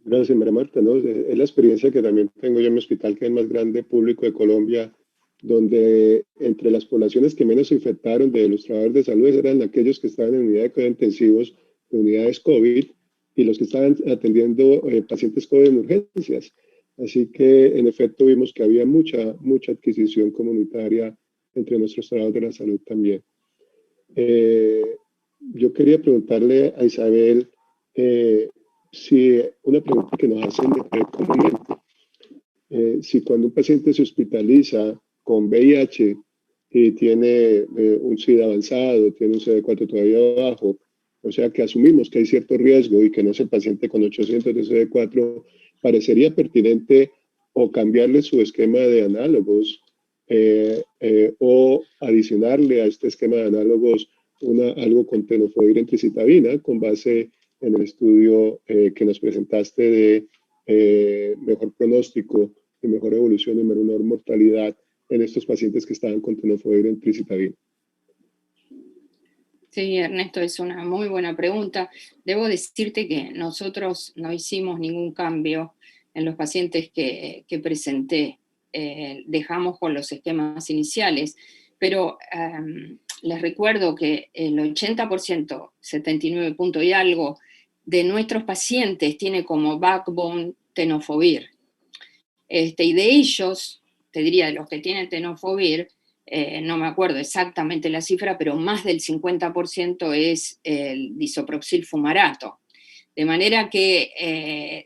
Gracias, María Marta. ¿No? Es la experiencia que también tengo yo en mi hospital, que es el más grande público de Colombia, donde entre las poblaciones que menos se infectaron de los trabajadores de salud eran aquellos que estaban en unidades de cuidados intensivos, de unidades COVID, y los que estaban atendiendo pacientes COVID en urgencias. Así que, en efecto, vimos que había mucha adquisición comunitaria entre nuestros trabajadores de la salud también. yo quería preguntarle a Isabel si una pregunta que nos hacen comúnmente, si cuando un paciente se hospitaliza con VIH y tiene un SIDA avanzado, tiene un CD4 todavía bajo, o sea que asumimos que hay cierto riesgo y que no es el paciente con 800 de CD4, parecería pertinente o cambiarle su esquema de análogos o adicionarle a este esquema de análogos algo con tenofovir en tricitabina con base en el estudio que nos presentaste de mejor pronóstico y mejor evolución y menor mortalidad en estos pacientes que estaban con tenofovir en tricitabina. Sí, Ernesto, es una muy buena pregunta. Debo decirte que nosotros no hicimos ningún cambio en los pacientes que presenté. Dejamos con los esquemas iniciales, pero les recuerdo que el 80%, 79 punto y algo, de nuestros pacientes tiene como backbone tenofovir. Y de ellos, te diría, de los que tienen tenofovir, no me acuerdo exactamente la cifra, pero más del 50% es el disoproxil fumarato. De manera que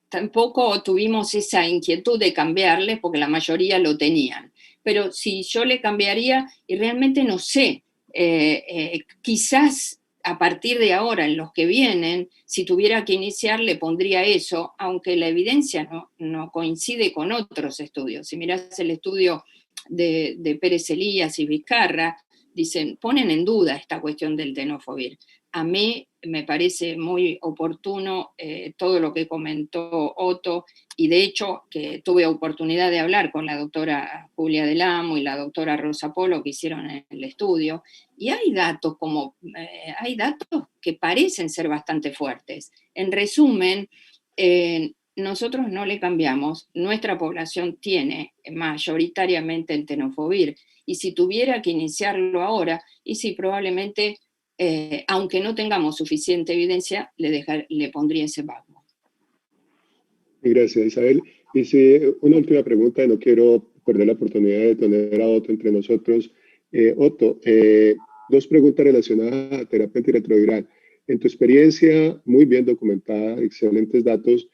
tampoco tuvimos esa inquietud de cambiarle, porque la mayoría lo tenían. Pero si yo le cambiaría, y realmente no sé, quizás a partir de ahora, en los que vienen, si tuviera que iniciar, le pondría eso, aunque la evidencia no coincide con otros estudios. Si mirás el estudio de Pérez Elías y Vizcarra, ponen en duda esta cuestión del tenofovir. A mí me parece muy oportuno todo lo que comentó Otto, y de hecho que tuve oportunidad de hablar con la doctora Julia Del Amo y la doctora Rosa Polo, que hicieron el estudio, y hay datos que parecen ser bastante fuertes. En resumen, nosotros no le cambiamos, nuestra población tiene mayoritariamente el tenofovir, y si tuviera que iniciarlo ahora, y si probablemente, aunque no tengamos suficiente evidencia, le pondría ese backbone. Gracias, Isabel. Y si, una última pregunta, no quiero perder la oportunidad de tener a Otto entre nosotros. Otto, dos preguntas relacionadas a terapia antirretroviral. En tu experiencia, muy bien documentada, excelentes datos,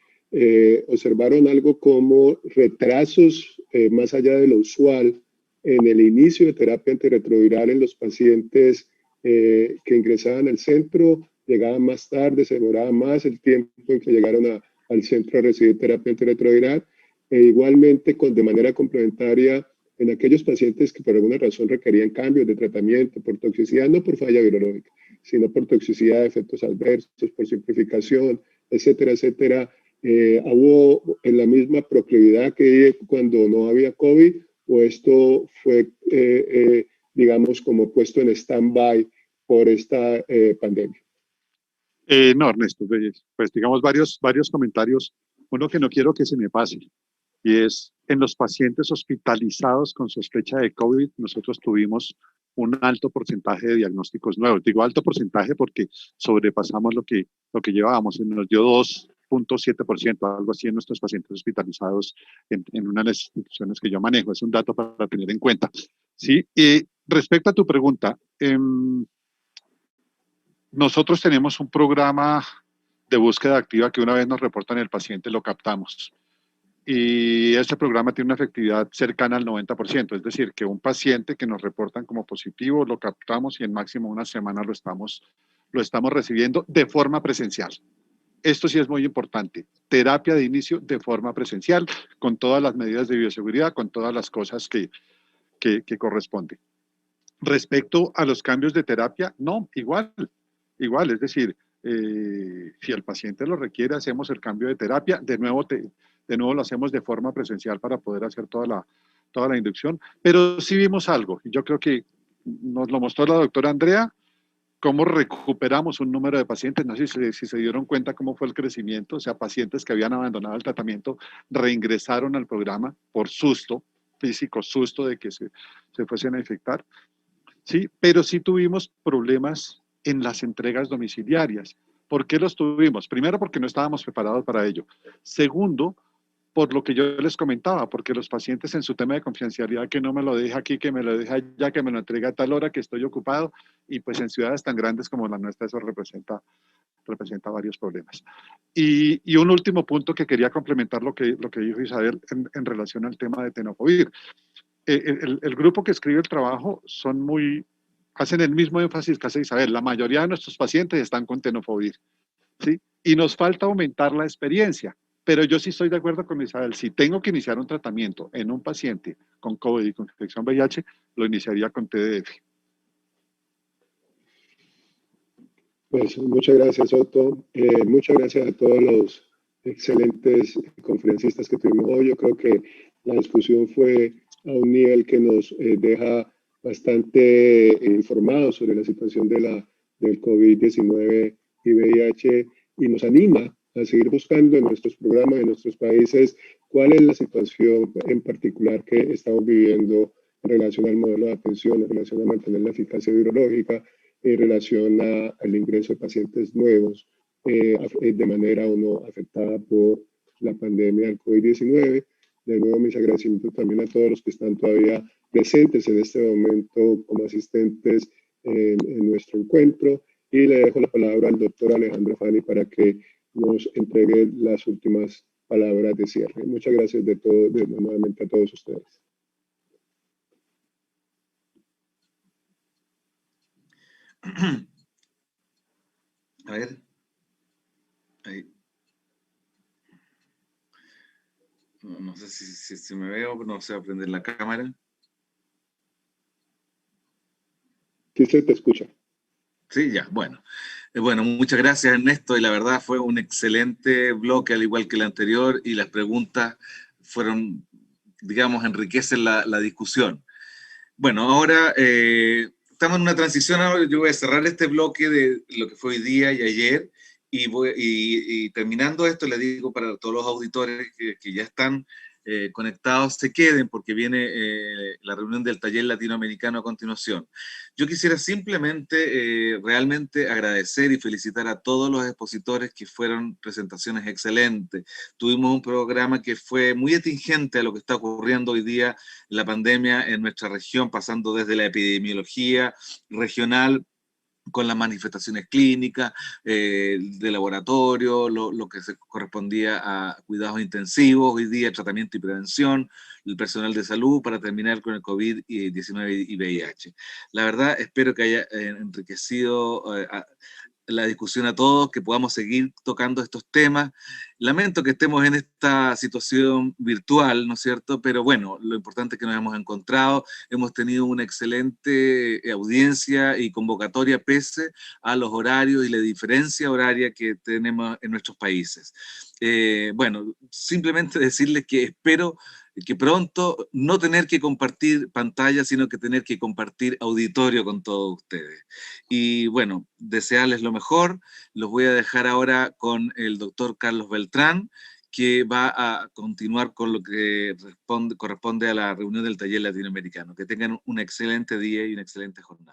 ¿observaron algo como retrasos más allá de lo usual en el inicio de terapia antirretroviral en los pacientes que ingresaban al centro? ¿Llegaban más tarde, se demoraba más el tiempo en que llegaron al centro a recibir terapia antirretroviral? Igualmente, de manera complementaria, en aquellos pacientes que por alguna razón requerían cambios de tratamiento por toxicidad, no por falla virológica, sino por toxicidad, efectos adversos, por simplificación, etcétera, etcétera. ¿Hubo en la misma proclividad que cuando no había COVID, o esto fue, digamos, como puesto en stand-by por esta pandemia? No, Ernesto, pues digamos varios comentarios. Uno que no quiero que se me pase, y es en los pacientes hospitalizados con sospecha de COVID, nosotros tuvimos un alto porcentaje de diagnósticos nuevos. Digo alto porcentaje porque sobrepasamos lo que llevábamos, nos dio 2.7%, algo así en nuestros pacientes hospitalizados en una de las instituciones que yo manejo. Es un dato para tener en cuenta. ¿Sí? Y respecto a tu pregunta, nosotros tenemos un programa de búsqueda activa que una vez nos reportan el paciente, lo captamos. Y este programa tiene una efectividad cercana al 90%, es decir, que un paciente que nos reportan como positivo lo captamos y en máximo una semana lo estamos recibiendo de forma presencial. Esto sí es muy importante, terapia de inicio de forma presencial, con todas las medidas de bioseguridad, con todas las cosas que corresponden. Respecto a los cambios de terapia, no, igual, es decir, si el paciente lo requiere, hacemos el cambio de terapia, de nuevo lo hacemos de forma presencial para poder hacer toda la inducción, pero sí vimos algo, y yo creo que nos lo mostró la doctora Andrea, cómo recuperamos un número de pacientes, no sé si se dieron cuenta cómo fue el crecimiento, o sea, pacientes que habían abandonado el tratamiento reingresaron al programa por susto físico, susto de que se fuesen a infectar, ¿sí? Pero sí tuvimos problemas en las entregas domiciliarias. ¿Por qué los tuvimos? Primero, porque no estábamos preparados para ello. Segundo, por lo que yo les comentaba, porque los pacientes en su tema de confidencialidad, que no me lo deja aquí, que me lo deja allá, que me lo entrega a tal hora, que estoy ocupado, y pues en ciudades tan grandes como la nuestra eso representa varios problemas. Y un último punto que quería complementar lo que dijo Isabel en relación al tema de tenofovir. El grupo que escribe el trabajo hacen el mismo énfasis que hace Isabel. La mayoría de nuestros pacientes están con tenofovir, ¿sí? Y nos falta aumentar la experiencia. Pero yo sí estoy de acuerdo con Isabel. Si tengo que iniciar un tratamiento en un paciente con COVID y con infección VIH, lo iniciaría con TDF. Pues muchas gracias, Otto. Muchas gracias a todos los excelentes conferencistas que tuvimos hoy. Yo creo que la discusión fue a un nivel que nos deja bastante informados sobre la situación del COVID-19 y VIH y nos anima a seguir buscando en nuestros programas, en nuestros países, cuál es la situación en particular que estamos viviendo en relación al modelo de atención, en relación a mantener la eficacia virológica, en relación al ingreso de pacientes nuevos de manera o no afectada por la pandemia del COVID-19. De nuevo, mis agradecimientos también a todos los que están todavía presentes en este momento como asistentes en nuestro encuentro. Y le dejo la palabra al doctor Alejandro Fani para que nos entregue las últimas palabras de cierre. Muchas gracias nuevamente a todos ustedes. A ver. Ahí. No sé si me veo, no sé aprender la cámara. Sí, se te escucha. Sí, ya, bueno. Bueno, muchas gracias, Ernesto, y la verdad fue un excelente bloque, al igual que el anterior, y las preguntas fueron, digamos, enriquecen la discusión. Bueno, ahora estamos en una transición, ahora yo voy a cerrar este bloque de lo que fue hoy día y ayer, y terminando esto, le digo para todos los auditores que ya están conectados, se queden porque viene la reunión del taller latinoamericano a continuación. Yo quisiera simplemente realmente agradecer y felicitar a todos los expositores que fueron presentaciones excelentes. Tuvimos un programa que fue muy atingente a lo que está ocurriendo hoy día, la pandemia en nuestra región, pasando desde la epidemiología regional, con las manifestaciones clínicas, de laboratorio, lo que se correspondía a cuidados intensivos, hoy día tratamiento y prevención, el personal de salud, para terminar con el COVID-19 y VIH. La verdad, espero que haya enriquecido la discusión a todos, que podamos seguir tocando estos temas. Lamento que estemos en esta situación virtual, ¿no es cierto? Pero bueno, lo importante es que nos hemos encontrado, hemos tenido una excelente audiencia y convocatoria pese a los horarios y la diferencia horaria que tenemos en nuestros países. Bueno, simplemente decirles que espero que pronto no tener que compartir pantalla, sino que tener que compartir auditorio con todos ustedes. Y bueno, desearles lo mejor. Los voy a dejar ahora con el doctor Carlos Beltrán, que va a continuar con lo que corresponde a la reunión del taller latinoamericano. Que tengan un excelente día y una excelente jornada.